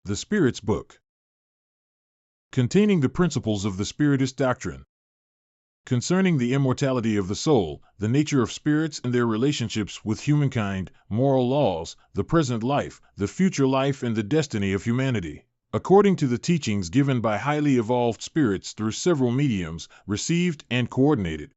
The Spirit's Book, containing the principles of the Spiritist doctrine concerning the immortality of the soul, the nature of spirits and their relationships with humankind, moral laws, the present life, the future life, and the destiny of humanity, according to the teachings given by highly evolved spirits through several mediums, received and coordinated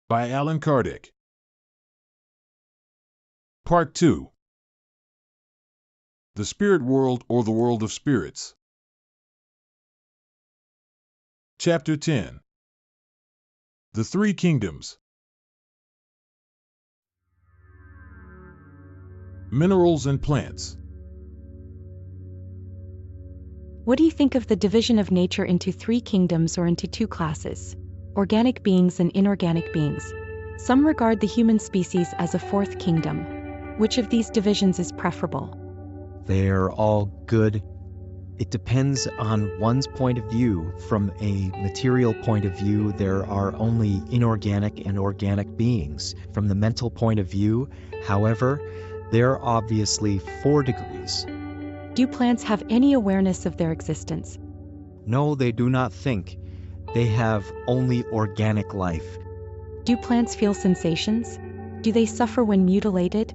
by Allan Kardec. Part 2. The Spirit World, or the World of Spirits. Chapter 10. The Three Kingdoms. Minerals and plants. What do you think of the division of nature into three kingdoms, or into two classes, organic beings and inorganic beings? Some regard the human species as a fourth kingdom. Which of these divisions is preferable? They're all good. It depends on one's point of view. From a material point of view, there are only inorganic and organic beings. From the mental point of view, however, there are obviously 4 degrees. Do plants have any awareness of their existence? No, they do not think. They have only organic life. Do plants feel sensations? Do they suffer when mutilated?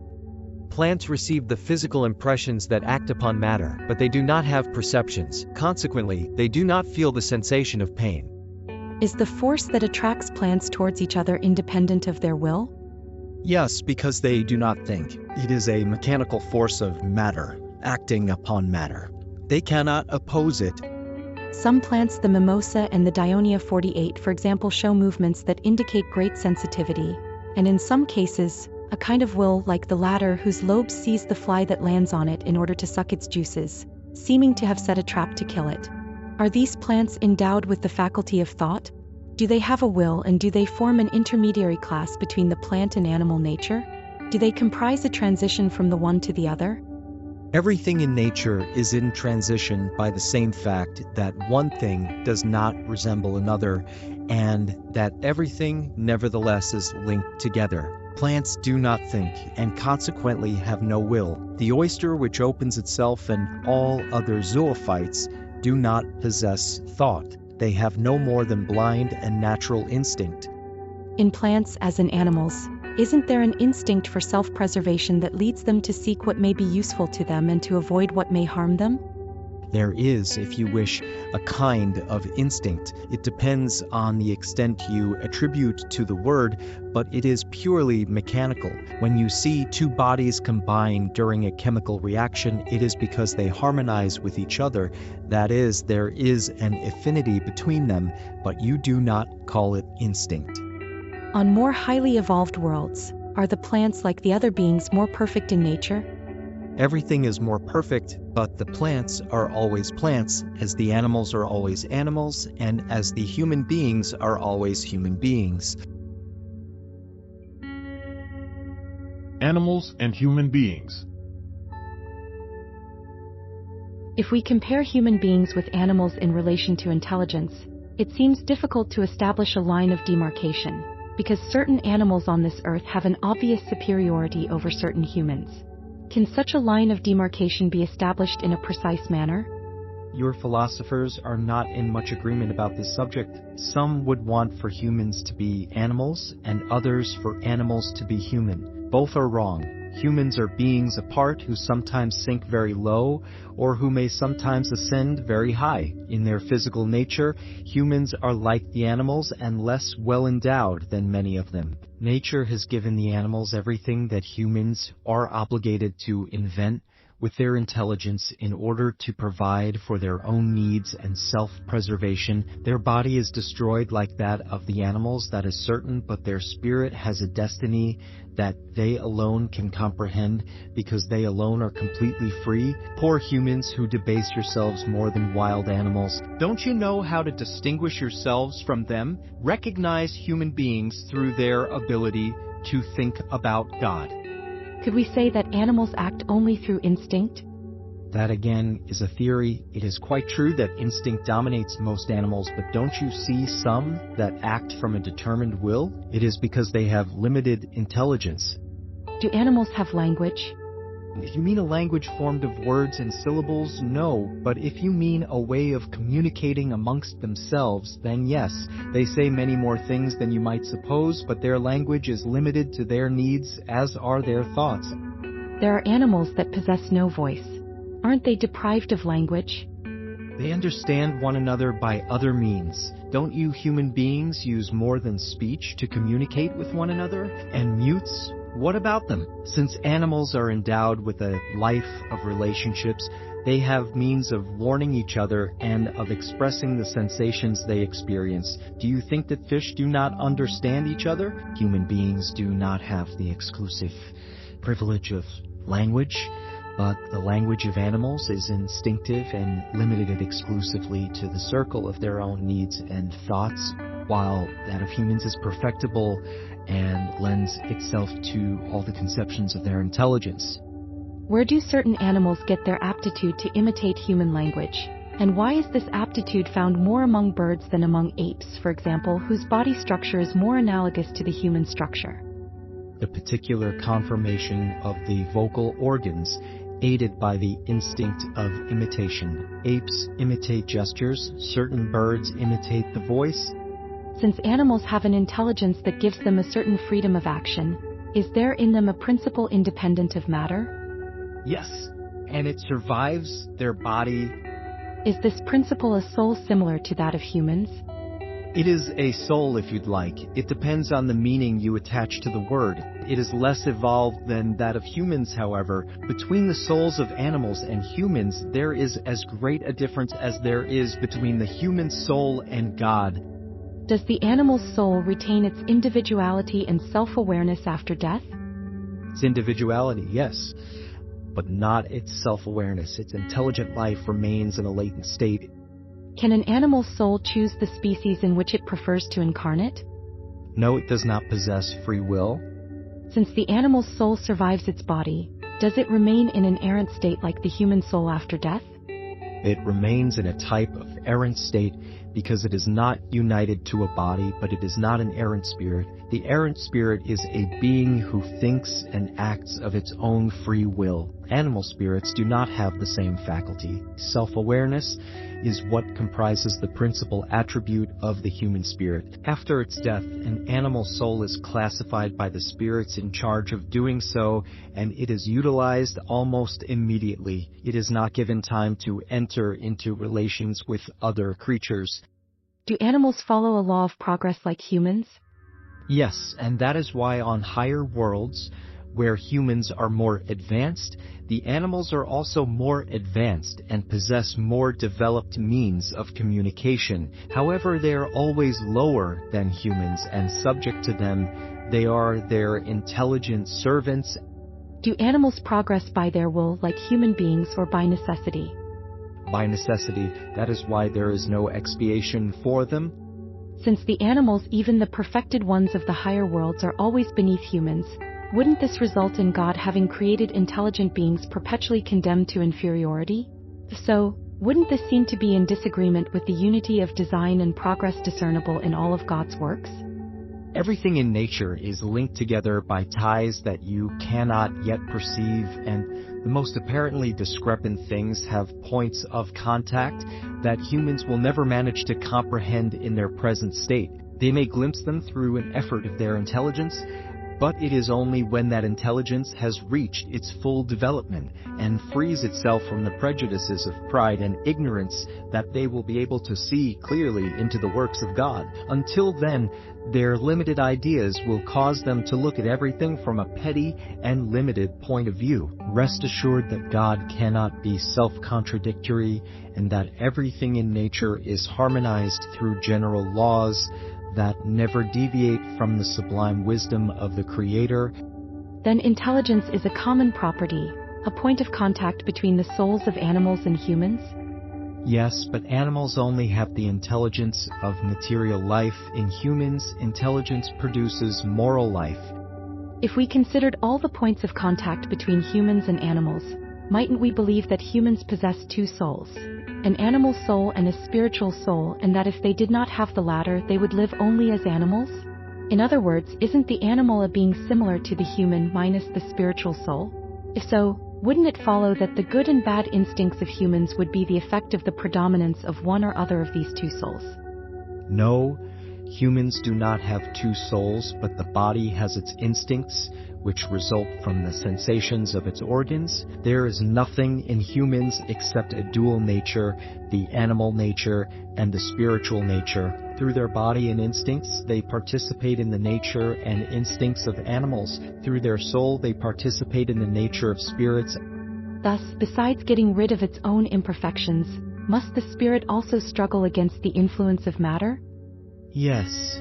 Plants receive the physical impressions that act upon matter, but they do not have perceptions. Consequently, they do not feel the sensation of pain. Is the force that attracts plants towards each other independent of their will? Yes, because they do not think. It is a mechanical force of matter, acting upon matter. They cannot oppose it. Some plants, the mimosa and the Dionia 48, for example, show movements that indicate great sensitivity, and in some cases, a kind of will like the latter, whose lobes seize the fly that lands on it in order to suck its juices, seeming to have set a trap to kill it. Are these plants endowed with the faculty of thought? Do they have a will, and do they form an intermediary class between the plant and animal nature? Do they comprise a transition from the one to the other? Everything in nature is in transition by the same fact that one thing does not resemble another, and that everything nevertheless is linked together. Plants do not think, and consequently have no will. The oyster which opens itself and all other zoophytes do not possess thought. They have no more than blind and natural instinct. In plants, as in animals, isn't there an instinct for self-preservation that leads them to seek what may be useful to them and to avoid what may harm them? There is, if you wish, a kind of instinct. It depends on the extent you attribute to the word, but it is purely mechanical. When you see 2 bodies combine during a chemical reaction, it is because they harmonize with each other. That is, there is an affinity between them, but you do not call it instinct. On more highly evolved worlds, are the plants, like the other beings, more perfect in nature? Everything is more perfect, but the plants are always plants, as the animals are always animals, and as the human beings are always human beings. Animals and human beings. If we compare human beings with animals in relation to intelligence, it seems difficult to establish a line of demarcation, because certain animals on this earth have an obvious superiority over certain humans. Can such a line of demarcation be established in a precise manner? Your philosophers are not in much agreement about this subject. Some would want for humans to be animals, and others for animals to be human. Both are wrong. Humans are beings apart who sometimes sink very low, or who may sometimes ascend very high. In their physical nature, humans are like the animals and less well endowed than many of them. Nature has given the animals everything that humans are obligated to invent with their intelligence in order to provide for their own needs and self-preservation. Their body is destroyed like that of the animals, that is certain, but their spirit has a destiny that they alone can comprehend, because they alone are completely free. Poor humans who debase yourselves more than wild animals. Don't you know how to distinguish yourselves from them? Recognize human beings through their ability to think about God. Could we say that animals act only through instinct? That again is a theory. It is quite true that instinct dominates most animals, but don't you see some that act from a determined will? It is because they have limited intelligence. Do animals have language? If you mean a language formed of words and syllables, no. But if you mean a way of communicating amongst themselves, then yes. They say many more things than you might suppose, but their language is limited to their needs, as are their thoughts. There are animals that possess no voice. Aren't they deprived of language? They understand one another by other means. Don't you human beings use more than speech to communicate with one another? And mutes? What about them? Since animals are endowed with a life of relationships, they have means of warning each other and of expressing the sensations they experience. Do you think that fish do not understand each other? Human beings do not have the exclusive privilege of language, but the language of animals is instinctive and limited exclusively to the circle of their own needs and thoughts, while that of humans is perfectible and lends itself to all the conceptions of their intelligence. Where do certain animals get their aptitude to imitate human language? And why is this aptitude found more among birds than among apes, for example, whose body structure is more analogous to the human structure? The particular conformation of the vocal organs aided by the instinct of imitation. Apes imitate gestures, certain birds imitate the voice. Since animals have an intelligence that gives them a certain freedom of action, is there in them a principle independent of matter? Yes, and it survives their body. Is this principle a soul similar to that of humans? It is a soul, if you'd like. It depends on the meaning you attach to the word. It is less evolved than that of humans, however. Between the souls of animals and humans, there is as great a difference as there is between the human soul and God. Does the animal's soul retain its individuality and self-awareness after death? Its individuality, yes, but not its self-awareness. Its intelligent life remains in a latent state. Can an animal's soul choose the species in which it prefers to incarnate? No, it does not possess free will. Since the animal's soul survives its body, does it remain in an errant state like the human soul after death? It remains in a type of errant state because it is not united to a body, but it is not an errant spirit. The errant spirit is a being who thinks and acts of its own free will. Animal spirits do not have the same faculty. Self-awareness is what comprises the principal attribute of the human spirit. After its death, an animal soul is classified by the spirits in charge of doing so, and it is utilized almost immediately. It is not given time to enter into relations with other creatures. Do animals follow a law of progress like humans? Yes, and that is why on higher worlds, where humans are more advanced, the animals are also more advanced and possess more developed means of communication. However, they are always lower than humans, and subject to them, they are their intelligent servants. Do animals progress by their will like human beings or by necessity? By necessity, that is why there is no expiation for them. Since the animals, even the perfected ones of the higher worlds, are always beneath humans, wouldn't this result in God having created intelligent beings perpetually condemned to inferiority? So, wouldn't this seem to be in disagreement with the unity of design and progress discernible in all of God's works? Everything in nature is linked together by ties that you cannot yet perceive, and the most apparently discrepant things have points of contact that humans will never manage to comprehend in their present state. They may glimpse them through an effort of their intelligence, but it is only when that intelligence has reached its full development and frees itself from the prejudices of pride and ignorance that they will be able to see clearly into the works of God. Until then, their limited ideas will cause them to look at everything from a petty and limited point of view. Rest assured that God cannot be self-contradictory and that everything in nature is harmonized through general laws that never deviate from the sublime wisdom of the Creator. Then intelligence is a common property, a point of contact between the souls of animals and humans? Yes, but animals only have the intelligence of material life. In humans, intelligence produces moral life. If we considered all the points of contact between humans and animals, mightn't we believe that humans possess two souls? An animal soul and a spiritual soul, and that if they did not have the latter, they would live only as animals? In other words, isn't the animal a being similar to the human minus the spiritual soul? If so, wouldn't it follow that the good and bad instincts of humans would be the effect of the predominance of one or other of these two souls? No, humans do not have two souls, but the body has its instincts, which result from the sensations of its organs. There is nothing in humans except a dual nature, the animal nature and the spiritual nature. Through their body and instincts, they participate in the nature and instincts of animals. Through their soul, they participate in the nature of spirits. Thus, besides getting rid of its own imperfections, must the spirit also struggle against the influence of matter? Yes.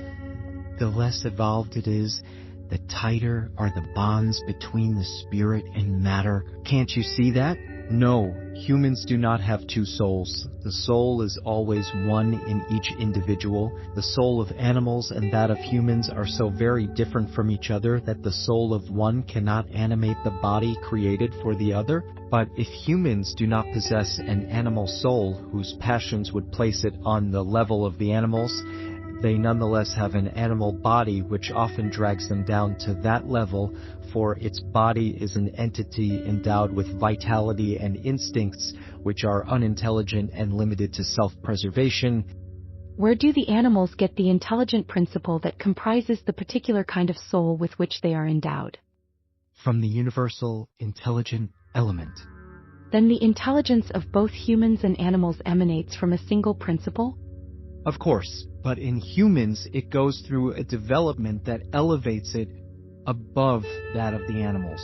The less evolved it is, the tighter are the bonds between the spirit and matter. Can't you see that? No, humans do not have two souls. The soul is always one in each individual. The soul of animals and that of humans are so very different from each other that the soul of one cannot animate the body created for the other. But if humans do not possess an animal soul whose passions would place it on the level of the animals, they nonetheless have an animal body which often drags them down to that level, for its body is an entity endowed with vitality and instincts which are unintelligent and limited to self-preservation. Where do the animals get the intelligent principle that comprises the particular kind of soul with which they are endowed? From the universal intelligent element. Then the intelligence of both humans and animals emanates from a single principle? Of course, but in humans it goes through a development that elevates it above that of the animals.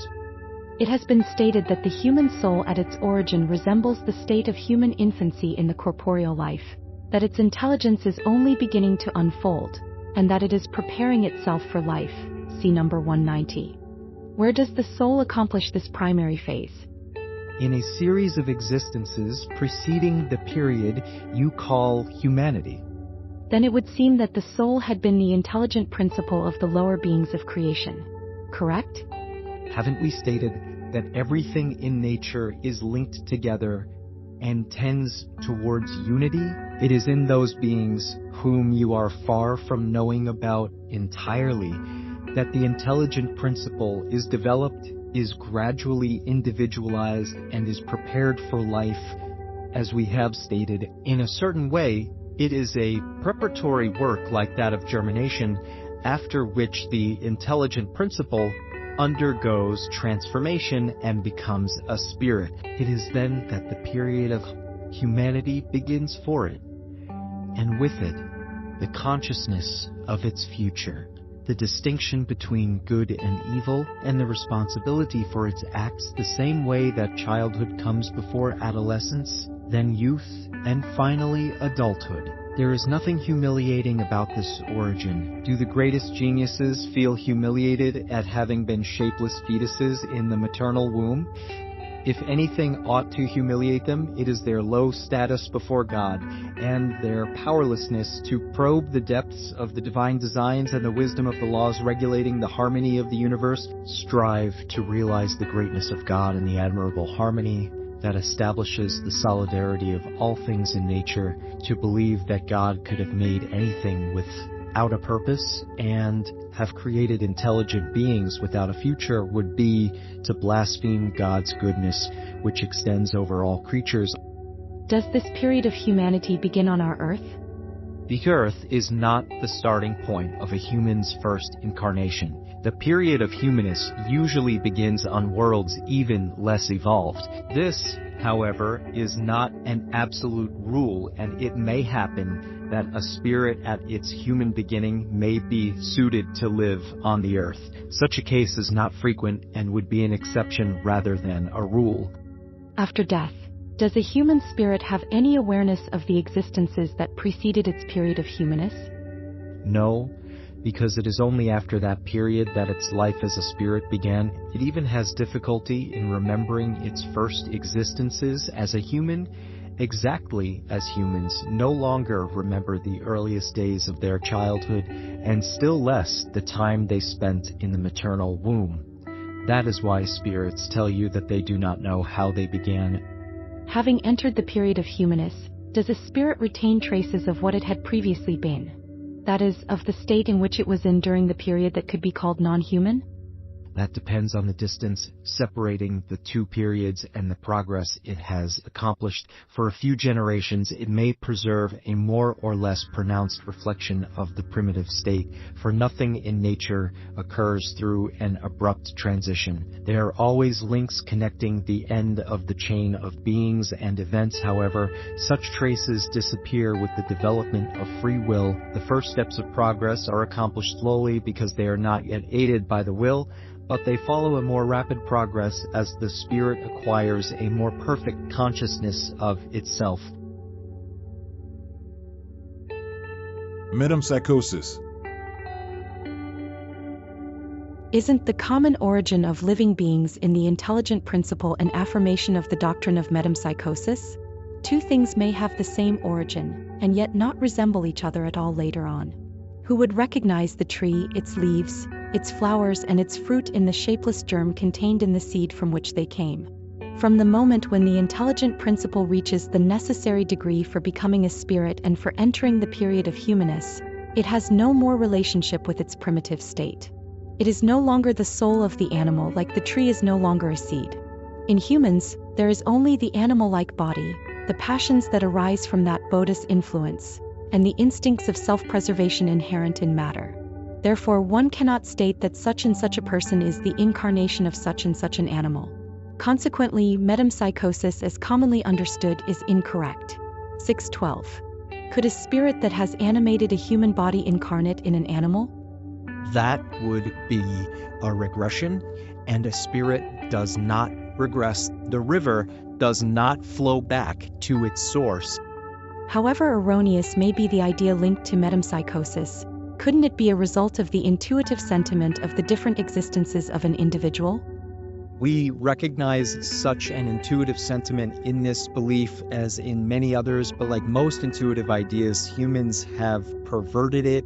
It has been stated that the human soul at its origin resembles the state of human infancy in the corporeal life, that its intelligence is only beginning to unfold, and that it is preparing itself for life. See number 190. Where does the soul accomplish this primary phase? In a series of existences preceding the period you call humanity. Then it would seem that the soul had been the intelligent principle of the lower beings of creation, correct? Haven't we stated that everything in nature is linked together and tends towards unity? It is in those beings whom you are far from knowing about entirely that the intelligent principle is developed, is gradually individualized, and is prepared for life. As we have stated, in a certain way, it is a preparatory work like that of germination, after which the intelligent principle undergoes transformation and becomes a spirit. It is then that the period of humanity begins for it, and with it, the consciousness of its future, the distinction between good and evil, and the responsibility for its acts, the same way that childhood comes before adolescence, then youth, and finally adulthood. There is nothing humiliating about this origin. Do the greatest geniuses feel humiliated at having been shapeless fetuses in the maternal womb? If anything ought to humiliate them, it is their low status before God, and their powerlessness to probe the depths of the divine designs and the wisdom of the laws regulating the harmony of the universe. Strive to realize the greatness of God and the admirable harmony that establishes the solidarity of all things in nature. To believe that God could have made anything without a purpose and have created intelligent beings without a future would be to blaspheme God's goodness, which extends over all creatures. Does this period of humanity begin on our Earth? The Earth is not the starting point of a human's first incarnation. The period of humanness usually begins on worlds even less evolved. This, however, is not an absolute rule, and it may happen that a spirit at its human beginning may be suited to live on the earth. Such a case is not frequent and would be an exception rather than a rule. After death, does a human spirit have any awareness of the existences that preceded its period of humanness? No, because it is only after that period that its life as a spirit began. It even has difficulty in remembering its first existences as a human, exactly as humans no longer remember the earliest days of their childhood, and still less the time they spent in the maternal womb. That is why spirits tell you that they do not know how they began. Having entered the period of humanness, does a spirit retain traces of what it had previously been? That is, of the state in which it was in during the period that could be called non-human? That depends on the distance separating the two periods and the progress it has accomplished. For a few generations, it may preserve a more or less pronounced reflection of the primitive state, for nothing in nature occurs through an abrupt transition. There are always links connecting the end of the chain of beings and events. However, such traces disappear with the development of free will. The first steps of progress are accomplished slowly because they are not yet aided by the will, but they follow a more rapid progress as the spirit acquires a more perfect consciousness of itself. Metempsychosis. Isn't the common origin of living beings in the intelligent principle an affirmation of the doctrine of metempsychosis? Two things may have the same origin, and yet not resemble each other at all later on. Who would recognize the tree, its leaves, its flowers and its fruit in the shapeless germ contained in the seed from which they came? From the moment when the intelligent principle reaches the necessary degree for becoming a spirit and for entering the period of humanness, it has no more relationship with its primitive state. It is no longer the soul of the animal, like the tree is no longer a seed. In humans, there is only the animal-like body, the passions that arise from that bodhi's influence, and the instincts of self-preservation inherent in matter. Therefore, one cannot state that such and such a person is the incarnation of such and such an animal. Consequently, metempsychosis as commonly understood is incorrect. 612. Could a spirit that has animated a human body incarnate in an animal? That would be a regression, and a spirit does not regress. The river does not flow back to its source. However erroneous may be the idea linked to metempsychosis, couldn't it be a result of the intuitive sentiment of the different existences of an individual? We recognize such an intuitive sentiment in this belief as in many others, but like most intuitive ideas, humans have perverted it